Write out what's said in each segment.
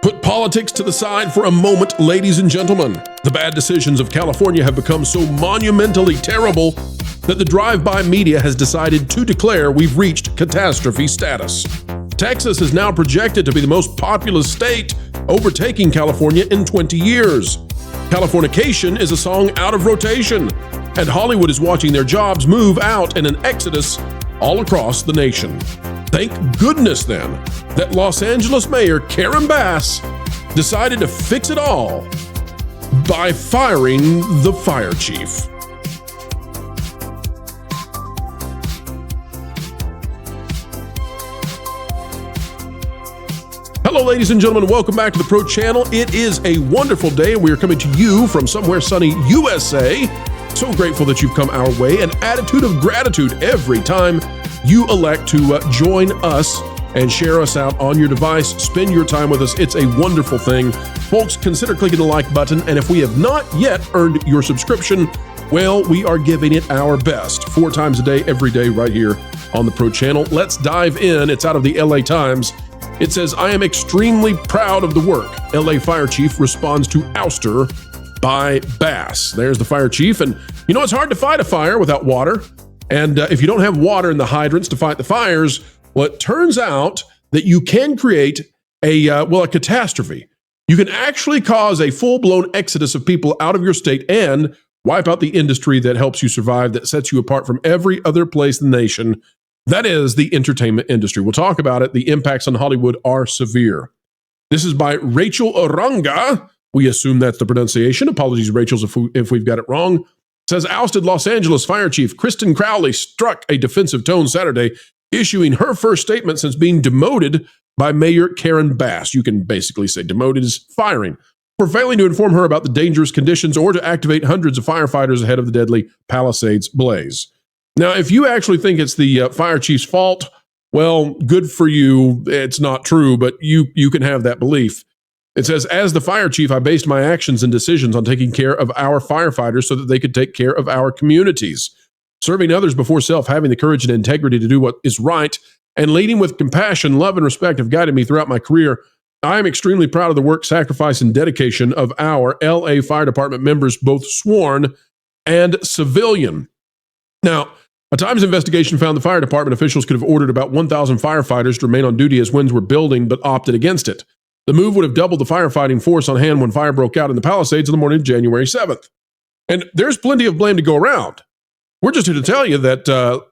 Put politics to the side for a moment, ladies and gentlemen. The bad decisions of California have become so monumentally terrible that the drive-by media has decided to declare we've reached catastrophe status. Texas is now projected to be the most populous state, overtaking California in 20 years. Californication is a song out of rotation, and Hollywood is watching their jobs move out in an exodus all across the nation. Thank goodness, then, that Los Angeles Mayor Karen Bass decided to fix it all by firing the fire chief. Hello, ladies and gentlemen. Welcome back to the Pro Channel. It is a wonderful day, and we are coming to you from somewhere sunny USA. So grateful that you've come our way. An attitude of gratitude every time you elect to join us and share us out on your device. Spend your time with us. It's a wonderful thing. Folks, consider clicking the like button. And if we have not yet earned your subscription, well, we are giving it our best 4 times a day, every day, right here on the Pro Channel. Let's dive in. It's out of the LA Times. It says, I am extremely proud of the work. LA Fire Chief responds to ouster by Bass. There's the fire chief. And you know, it's hard to fight a fire without water. And if you don't have water in the hydrants to fight the fires, well, it turns out that you can create a catastrophe. You can actually cause a full-blown exodus of people out of your state and wipe out the industry that helps you survive, that sets you apart from every other place in the nation. That is the entertainment industry. We'll talk about it. The impacts on Hollywood are severe. This is by Rachel Oranga. We assume that's the pronunciation. Apologies, Rachel, if we've got it wrong. It says, ousted Los Angeles Fire Chief Kristen Crowley struck a defensive tone Saturday, issuing her first statement since being demoted by Mayor Karen Bass. You can basically say demoted is firing, for failing to inform her about the dangerous conditions or to activate hundreds of firefighters ahead of the deadly Palisades blaze. Now, if you actually think it's the fire chief's fault, well, good for you. It's not true, but you can have that belief. It says, as the fire chief, I based my actions and decisions on taking care of our firefighters so that they could take care of our communities. Serving others before self, having the courage and integrity to do what is right, and leading with compassion, love, and respect have guided me throughout my career. I am extremely proud of the work, sacrifice, and dedication of our LA Fire Department members, both sworn and civilian. Now, a Times investigation found the fire department officials could have ordered about 1,000 firefighters to remain on duty as winds were building, but opted against it. The move would have doubled the firefighting force on hand when fire broke out in the Palisades on the morning of January 7th. And there's plenty of blame to go around. We're just here to tell you that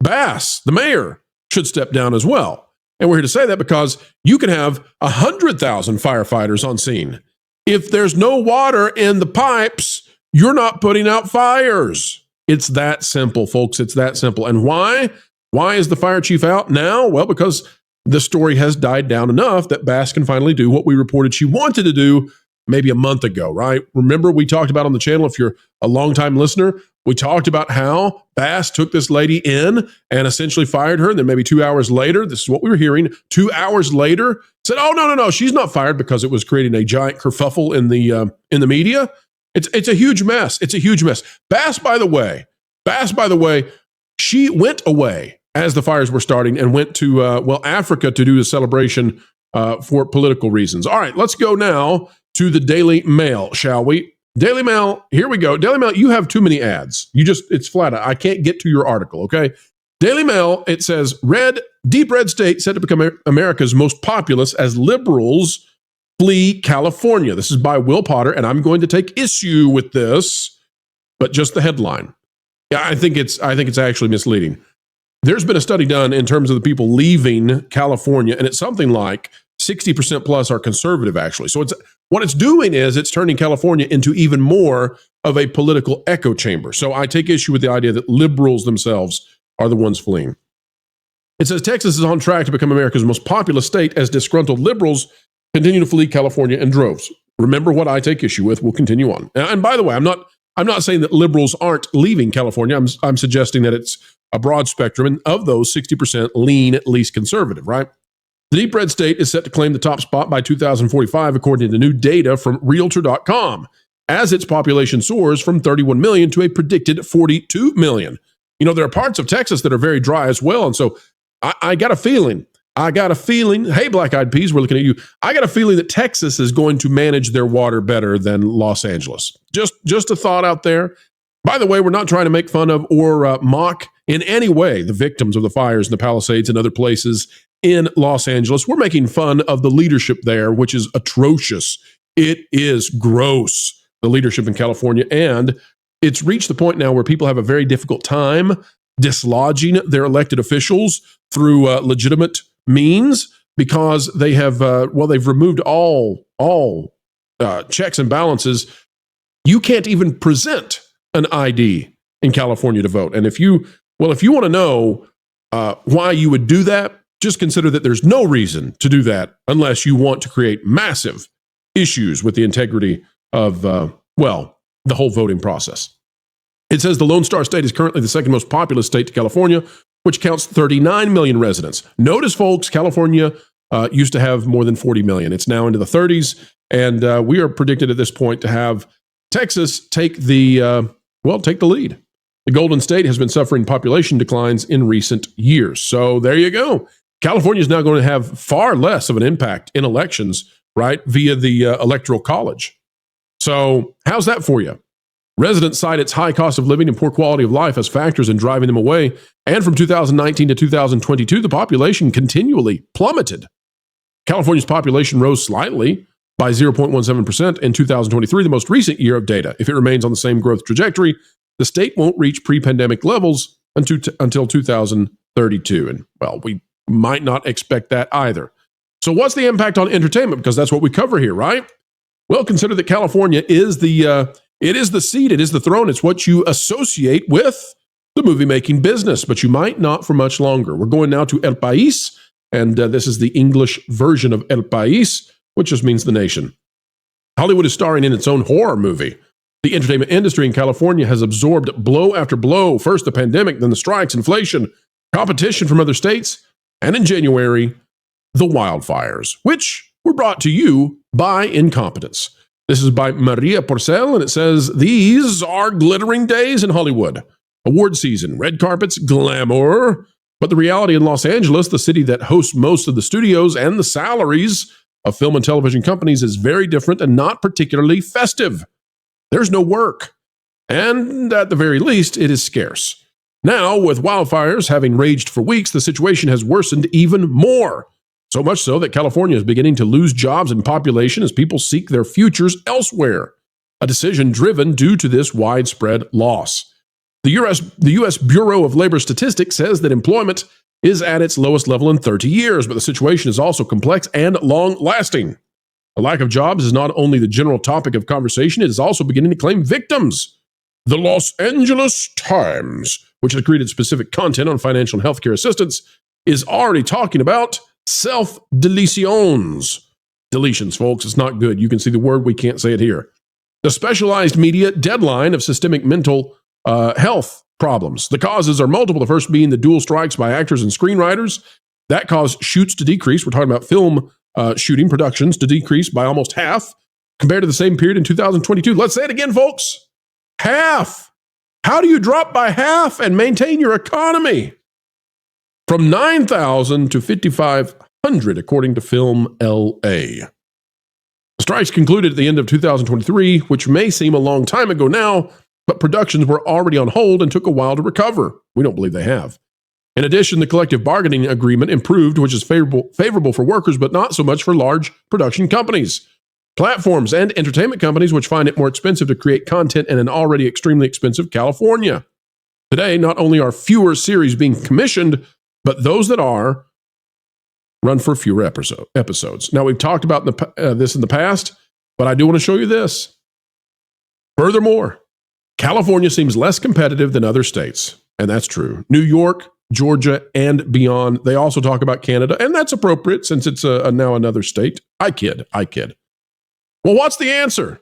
Bass, the mayor, should step down as well. And we're here to say that because you can have 100,000 firefighters on scene. If there's no water in the pipes, you're not putting out fires. It's that simple, folks. It's that simple. And why? Why is the fire chief out now? Well, because the story has died down enough that Bass can finally do what we reported she wanted to do maybe a month ago, right? Remember, we talked about on the channel, if you're a longtime listener, we talked about how Bass took this lady in and essentially fired her. And then maybe 2 hours later, this is what we were hearing, 2 hours later, said, oh, no, she's not fired, because it was creating a giant kerfuffle in the media. It's a huge mess. It's a huge mess. Bass, by the way, she went away as the fires were starting and went to, Africa to do the celebration for political reasons. All right, let's go now to the Daily Mail, shall we? Daily Mail, here we go. Daily Mail, you have too many ads. It's flat out. I can't get to your article, okay? Daily Mail, it says, deep red state set to become America's most populous as liberals flee California. This is by Will Potter, and I'm going to take issue with this, but just the headline. Yeah, I think it's actually misleading. There's been a study done in terms of the people leaving California, and it's something like 60% plus are conservative, actually. So what it's doing is it's turning California into even more of a political echo chamber. So I take issue with the idea that liberals themselves are the ones fleeing. It says Texas is on track to become America's most populous state as disgruntled liberals continue to flee California in droves. Remember what I take issue with. We'll continue on. And by the way, I'm not saying that liberals aren't leaving California. I'm suggesting that it's a broad spectrum, and of those, 60% lean at least conservative, right? The deep red state is set to claim the top spot by 2045, according to new data from Realtor.com, as its population soars from 31 million to a predicted 42 million. You know, there are parts of Texas that are very dry as well, and so I got a feeling I got a feeling, hey, Black Eyed Peas, we're looking at you. I got a feeling that Texas is going to manage their water better than Los Angeles. Just a thought out there. By the way, we're not trying to make fun of or mock in any way the victims of the fires in the Palisades and other places in Los Angeles. We're making fun of the leadership there, which is atrocious. It is gross, the leadership in California. And it's reached the point now where people have a very difficult time dislodging their elected officials through legitimate means because they have, they've removed all checks and balances. You can't even present an ID in California to vote. And if you want to know why you would do that, just consider that there's no reason to do that unless you want to create massive issues with the integrity of, the whole voting process. It says the Lone Star State is currently the second most populous state to California, which counts 39 million residents. Notice, folks, California used to have more than 40 million. It's now into the 30s, and we are predicted at this point to have Texas take the lead. The Golden State has been suffering population declines in recent years. So there you go. California is now going to have far less of an impact in elections, right, via the Electoral College. So how's that for you? Residents cite its high cost of living and poor quality of life as factors in driving them away. And from 2019 to 2022, the population continually plummeted. California's population rose slightly by 0.17% in 2023, the most recent year of data. If it remains on the same growth trajectory, the state won't reach pre-pandemic levels until 2032. And, we might not expect that either. So what's the impact on entertainment? Because that's what we cover here, right? Well, consider that California is the seat, it is the throne. It's what you associate with the movie-making business, but you might not for much longer. We're going now to El País, and this is the English version of El País, which just means the nation. Hollywood is starring in its own horror movie. The entertainment industry in California has absorbed blow after blow, first the pandemic, then the strikes, inflation, competition from other states, and in January, the wildfires, which were brought to you by incompetence. This is by Maria Porcel, and it says, these are glittering days in Hollywood. Award season, red carpets, glamour. But the reality in Los Angeles, the city that hosts most of the studios and the salaries of film and television companies, is very different and not particularly festive. There's no work. And at the very least, it is scarce. Now, with wildfires having raged for weeks, the situation has worsened even more. So much so that California is beginning to lose jobs and population as people seek their futures elsewhere, a decision driven due to this widespread loss. The U.S. Bureau of Labor Statistics says that employment is at its lowest level in 30 years, but the situation is also complex and long-lasting. A lack of jobs is not only the general topic of conversation, it is also beginning to claim victims. The Los Angeles Times, which has created specific content on financial and healthcare assistance, is already talking about self-deletions. Deletions, folks, it's not good. You can see the word, we can't say it here. The specialized media deadline of systemic mental health problems. The causes are multiple, the first being the dual strikes by actors and screenwriters. That caused shoots to decrease. We're talking about film shooting productions to decrease by almost half compared to the same period in 2022. Let's say it again, folks. Half. How do you drop by half and maintain your economy? From 9,000 to 5,500, according to Film LA. The strikes concluded at the end of 2023, which may seem a long time ago now, but productions were already on hold and took a while to recover. We don't believe they have. In addition, the collective bargaining agreement improved, which is favorable for workers, but not so much for large production companies, platforms, and entertainment companies, which find it more expensive to create content in an already extremely expensive California. Today, not only are fewer series being commissioned, but those that are run for fewer episodes. Now, we've talked about this in the past, but I do want to show you this. Furthermore, California seems less competitive than other states, and that's true. New York, Georgia, and beyond. They also talk about Canada, and that's appropriate since it's now another state. I kid. Well, what's the answer?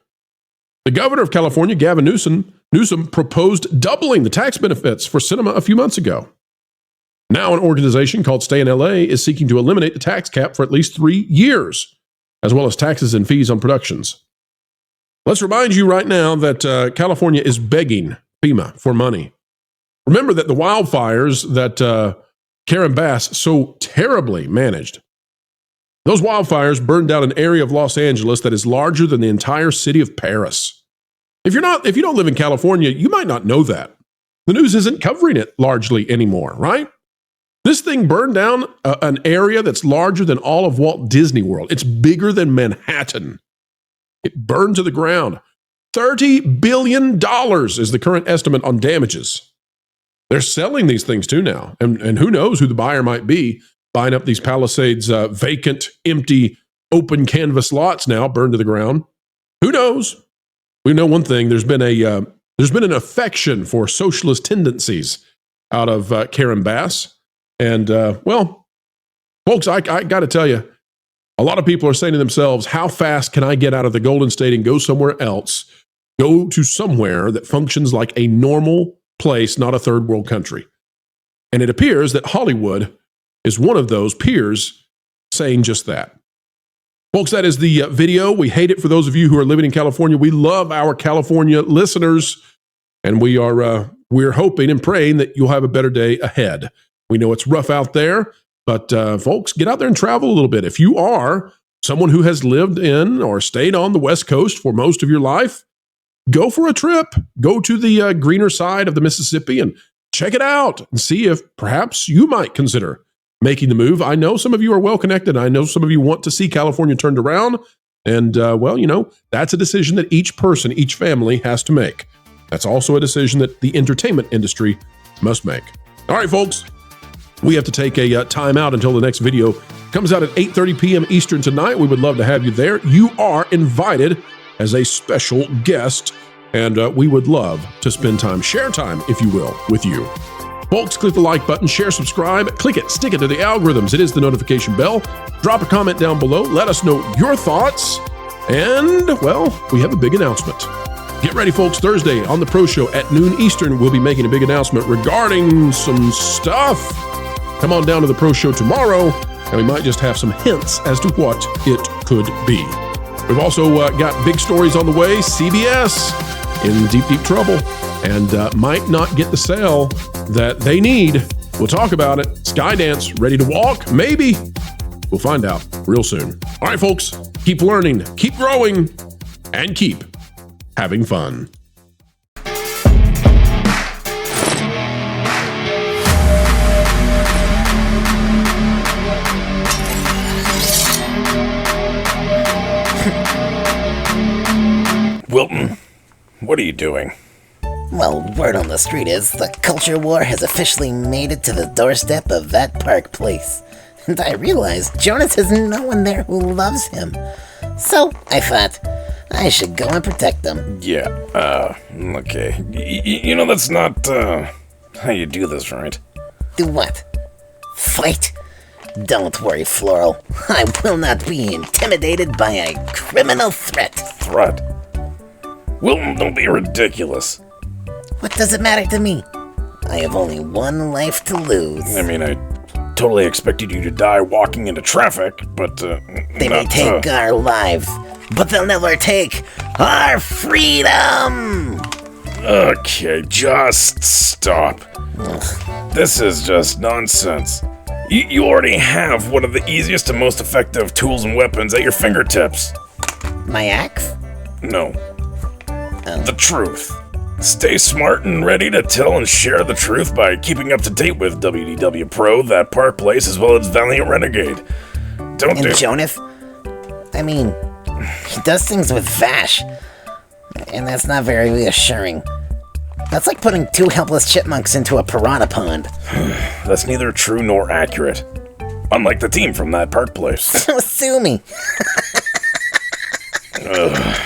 The governor of California, Gavin Newsom, proposed doubling the tax benefits for cinema a few months ago. Now, an organization called Stay in LA is seeking to eliminate the tax cap for at least 3 years, as well as taxes and fees on productions. Let's remind you right now that California is begging FEMA for money. Remember that the wildfires that Karen Bass so terribly managed. Those wildfires burned down an area of Los Angeles that is larger than the entire city of Paris. If you don't live in California, you might not know that. The news isn't covering it largely anymore, right? This thing burned down an area that's larger than all of Walt Disney World. It's bigger than Manhattan. It burned to the ground. $30 billion is the current estimate on damages. They're selling these things too now. And who knows who the buyer might be, buying up these Palisades vacant, empty, open canvas lots now burned to the ground. Who knows? We know one thing. There's been an affection for socialist tendencies out of Karen Bass. And, well, folks, I got to tell you, a lot of people are saying to themselves, how fast can I get out of the Golden State and go somewhere else? Go to somewhere that functions like a normal place, not a third world country. And it appears that Hollywood is one of those peers saying just that. Folks, that is the video. We hate it for those of you who are living in California. We love our California listeners, and we're hoping and praying that you'll have a better day ahead. We know it's rough out there, but folks, get out there and travel a little bit. If you are someone who has lived in or stayed on the West Coast for most of your life, go for a trip. Go to the greener side of the Mississippi and check it out and see if perhaps you might consider making the move. I know some of you are well connected. I know some of you want to see California turned around. And, well, you know, that's a decision that each person, each family has to make. That's also a decision that the entertainment industry must make. All right, folks. We have to take a time out until the next video comes out at 8:30 p.m. Eastern tonight. We would love to have you there. You are invited as a special guest, and we would love to spend time, share time, if you will, with you. Folks, click the like button, share, subscribe, click it, stick it to the algorithms. It is the notification bell. Drop a comment down below. Let us know your thoughts. And, well, we have a big announcement. Get ready, folks. Thursday on the Pro Show at noon Eastern, we'll be making a big announcement regarding some stuff. Come on down to the Pro Show tomorrow, and we might just have some hints as to what it could be. We've also got big stories on the way. CBS in deep, deep trouble and might not get the sale that they need. We'll talk about it. Skydance ready to walk? Maybe. We'll find out real soon. All right, folks, keep learning, keep growing, and keep having fun. Wilton, what are you doing? Well, word on the street is the culture war has officially made it to the doorstep of that park place. And I realized Jonas has no one there who loves him. So I thought I should go and protect them. Yeah, okay. You know that's not, how you do this, right? Do what? Fight? Don't worry, Floral. I will not be intimidated by a criminal threat. Threat? Wilton, don't be ridiculous. What does it matter to me? I have only one life to lose. I mean, I totally expected you to die walking into traffic, but, They may take our lives, but they'll never take our freedom! Okay, just stop. This is just nonsense. You already have one of the easiest and most effective tools and weapons at your fingertips. My axe? No. The truth. Stay smart and ready to tell and share the truth by keeping up to date with WDW Pro, That Park Place, as well as Valiant Renegade. And Jonas? I mean, he does things with Vash, and that's not very reassuring. That's like putting two helpless chipmunks into a piranha pond. That's neither true nor accurate. Unlike the team from That Park Place. Sue me. Ugh.